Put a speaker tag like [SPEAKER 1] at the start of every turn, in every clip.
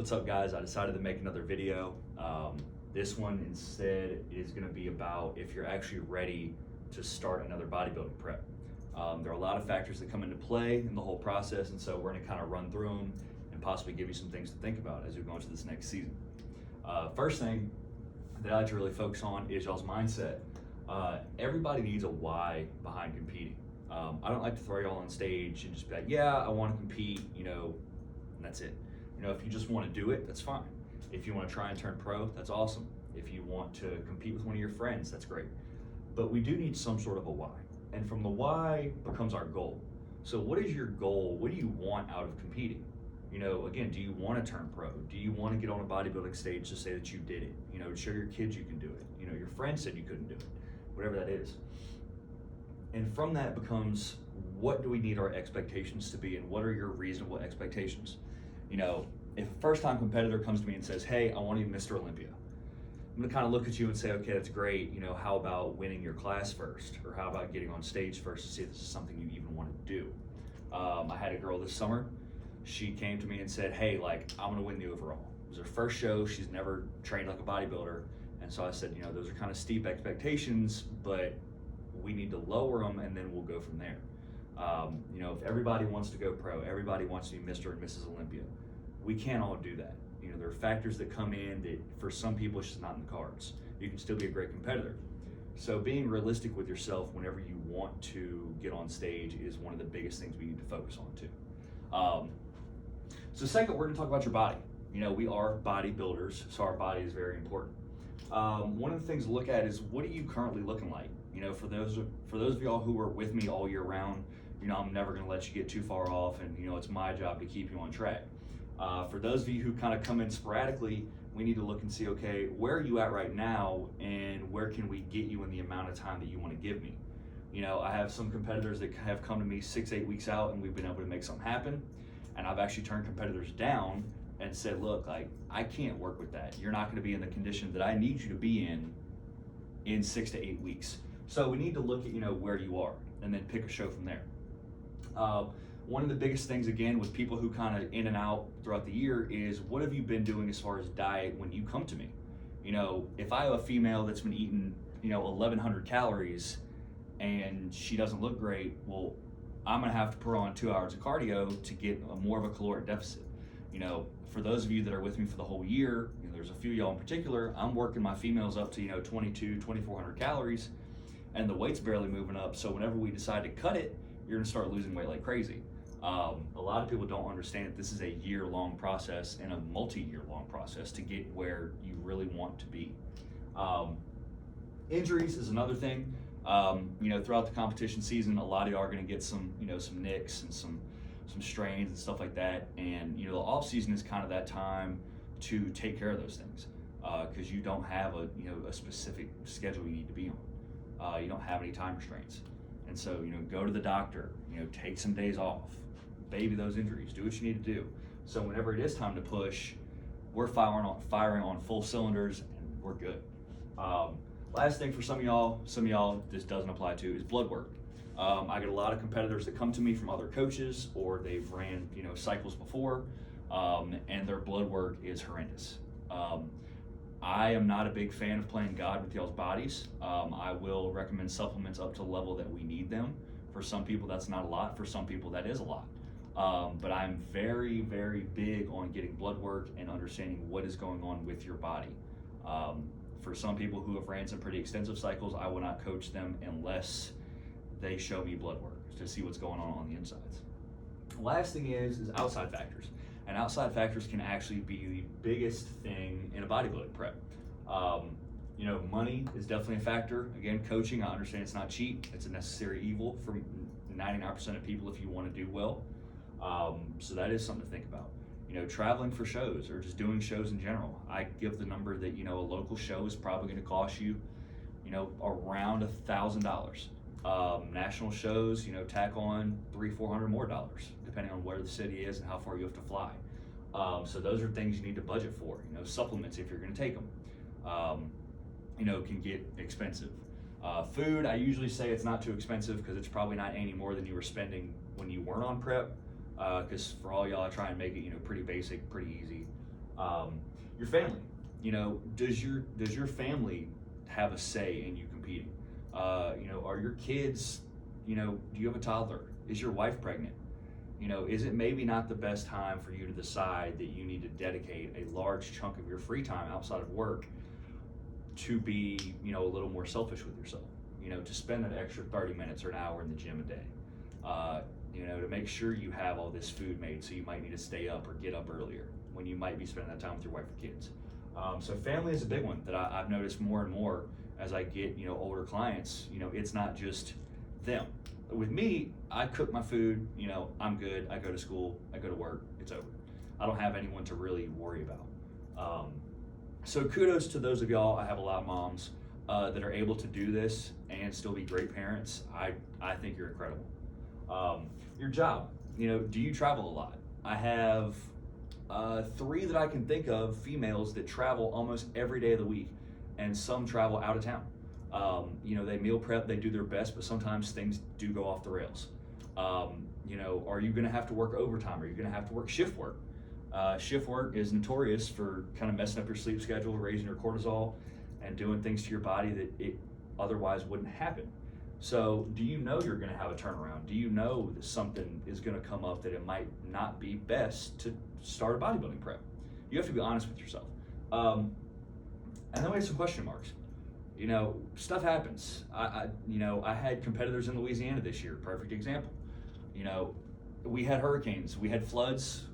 [SPEAKER 1] What's up, guys? I decided to make another video. This one instead is going to be about if you're actually ready to start another bodybuilding prep. There are a lot of factors that come into play in the whole process, and so we're going to kind of run through them and possibly give you some things to think about as we go into this next season. First thing that I like to really focus on is y'all's mindset. Everybody needs a why behind competing. I don't like to throw y'all on stage and just be like, yeah, I want to compete, and that's it. If you just want to do it, that's fine. If you want to try and turn pro, that's awesome. If you want to compete with one of your friends, that's great. But we do need some sort of a why. And from the why becomes our goal. So what is your goal? What do you want out of competing? Again, do you want to turn pro? Do you want to get on a bodybuilding stage to say that you did it? Show your kids you can do it. Your friend said you couldn't do it, whatever that is. And from that becomes, what do we need our expectations to be, and what are your reasonable expectations? If a first-time competitor comes to me and says, hey, I want to be Mr. Olympia, I'm going to kind of look at you and say, okay, that's great. How about winning your class first? Or how about getting on stage first to see if this is something you even want to do? I had a girl this summer. She came to me and said, hey, I'm going to win the overall. It was her first show. She's never trained like a bodybuilder. And so I said, those are kind of steep expectations, but we need to lower them, and then we'll go from there. If everybody wants to go pro, everybody wants to be Mr. and Mrs. Olympia, we can't all do that. There are factors that come in that for some people it's just not in the cards. You can still be a great competitor. So being realistic with yourself whenever you want to get on stage is one of the biggest things we need to focus on too. So second, we're gonna talk about your body. We are bodybuilders, so our body is very important. One of the things to look at is, what are you currently looking like? For those of y'all who are with me all year round, I'm never gonna let you get too far off, and it's my job to keep you on track. For those of you who kind of come in sporadically, we need to look and see, okay, where are you at right now, and where can we get you in the amount of time that you want to give me? I have some competitors that have come to me 6-8 weeks out, and we've been able to make something happen. And I've actually turned competitors down and said, look, I can't work with that. You're not going to be in the condition that I need you to be in 6 to 8 weeks. So we need to look at where you are, and then pick a show from there. One of the biggest things, again, with people who kind of in and out throughout the year is, what have you been doing as far as diet when you come to me? If I have a female that's been eating 1,100 calories and she doesn't look great, well, I'm gonna have to put her on 2 hours of cardio to get more of a caloric deficit. For those of you that are with me for the whole year, there's a few of y'all in particular, I'm working my females up to 2,400 calories, and the weight's barely moving up. So whenever we decide to cut it, you're gonna start losing weight like crazy. A lot of people don't understand that this is a year-long process and a multi-year long process to get where you really want to be. Injuries is another thing. Throughout the competition season, a lot of y'all are gonna get some nicks and some strains and stuff like that. And the off season is kind of that time to take care of those things, because you don't have a specific schedule you need to be on. You don't have any time restraints. And so, go to the doctor, take some days off, baby those injuries, do what you need to do. So whenever it is time to push, we're firing on full cylinders, and we're good. Last thing for some of y'all this doesn't apply to is blood work. I get a lot of competitors that come to me from other coaches, or they've ran, cycles before, and their blood work is horrendous. I am not a big fan of playing God with y'all's bodies. I will recommend supplements up to the level that we need them. For some people, that's not a lot. For some people, that is a lot. But I'm very, very big on getting blood work and understanding what is going on with your body. For some people who have ran some pretty extensive cycles, I will not coach them unless they show me blood work to see what's going on the insides. Last thing is outside factors. And outside factors can actually be the biggest thing in a bodybuilding prep. Money is definitely a factor. Again, coaching, I understand it's not cheap. It's a necessary evil for 99% of people if you want to do well. So that is something to think about. Traveling for shows or just doing shows in general. I give the number that, a local show is probably going to cost you, around $1,000. National shows, tack on $300-400 more dollars, depending on where the city is and how far you have to fly. So those are things you need to budget for. Supplements, if you're going to take them, can get expensive. Food, I usually say it's not too expensive, because it's probably not any more than you were spending when you weren't on prep. Because for all y'all, I try and make it pretty basic, pretty easy. Your family, does your family have a say in you competing? Are your kids, do you have a toddler? Is your wife pregnant? Is it maybe not the best time for you to decide that you need to dedicate a large chunk of your free time outside of work to be, a little more selfish with yourself? To spend that extra 30 minutes or an hour in the gym a day, to make sure you have all this food made, so you might need to stay up or get up earlier when you might be spending that time with your wife or kids. So family is a big one that I've noticed more and more as I get, older clients. It's not just them. With me, I cook my food, I'm good. I go to school, I go to work, it's over. I don't have anyone to really worry about. So kudos to those of y'all. I have a lot of moms that are able to do this and still be great parents. I think you're incredible. Your job, do you travel a lot? I have 3 that I can think of, females that travel almost every day of the week, and some travel out of town. They meal prep, they do their best, but sometimes things do go off the rails. Are you gonna have to work overtime? Are you gonna have to work shift work? Shift work is notorious for kind of messing up your sleep schedule, raising your cortisol, and doing things to your body that it otherwise wouldn't happen. So do you know you're gonna have a turnaround? Do you know that something is gonna come up that it might not be best to start a bodybuilding prep? You have to be honest with yourself. And then we have some question marks. Stuff happens. I had competitors in Louisiana this year, perfect example. We had hurricanes, we had floods,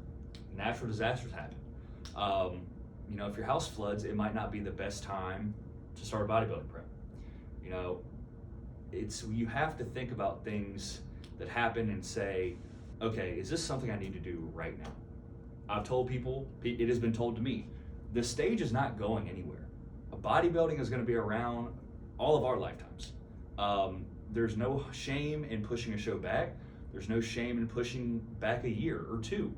[SPEAKER 1] natural disasters happen. If your house floods, it might not be the best time to start a bodybuilding prep. You have to think about things that happen and say, okay, is this something I need to do right now? I've told people, it has been told to me, the stage is not going anywhere. Bodybuilding is going to be around all of our lifetimes. There's no shame in pushing a show back. There's no shame in pushing back a year or 2.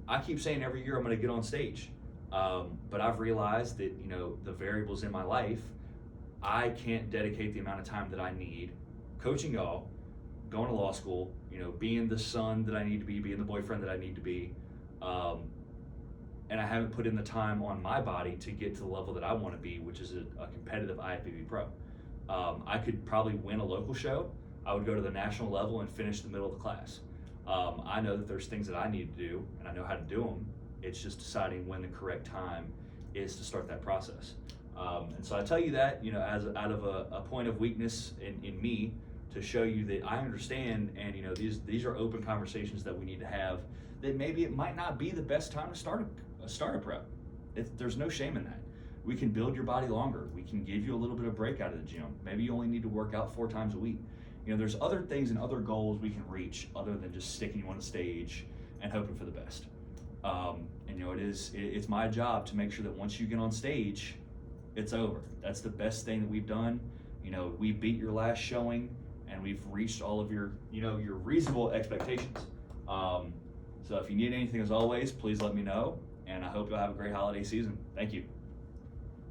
[SPEAKER 1] I keep saying every year I'm going to get on stage, but I've realized that the variables in my life, I can't dedicate the amount of time that I need coaching y'all, going to law school, being the son that I need to be, being the boyfriend that I need to be. And I haven't put in the time on my body to get to the level that I want to be, which is a competitive IFBB pro. I could probably win a local show. I would go to the national level and finish the middle of the class. I know that there's things that I need to do, and I know how to do them. It's just deciding when the correct time is to start that process. And so I tell you that, as out of a point of weakness in me, to show you that I understand, and these are open conversations that we need to have, that maybe it might not be the best time to start a prep. There's no shame in that. We can build your body longer. We can give you a little bit of break out of the gym. Maybe you only need to work out 4 times a week. There's other things and other goals we can reach other than just sticking you on a stage and hoping for the best. It's my job to make sure that once you get on stage, it's over. That's the best thing that we've done. We beat your last showing, and we've reached all of your reasonable expectations. So if you need anything, as always, please let me know, and I hope you'll have a great holiday season. Thank you.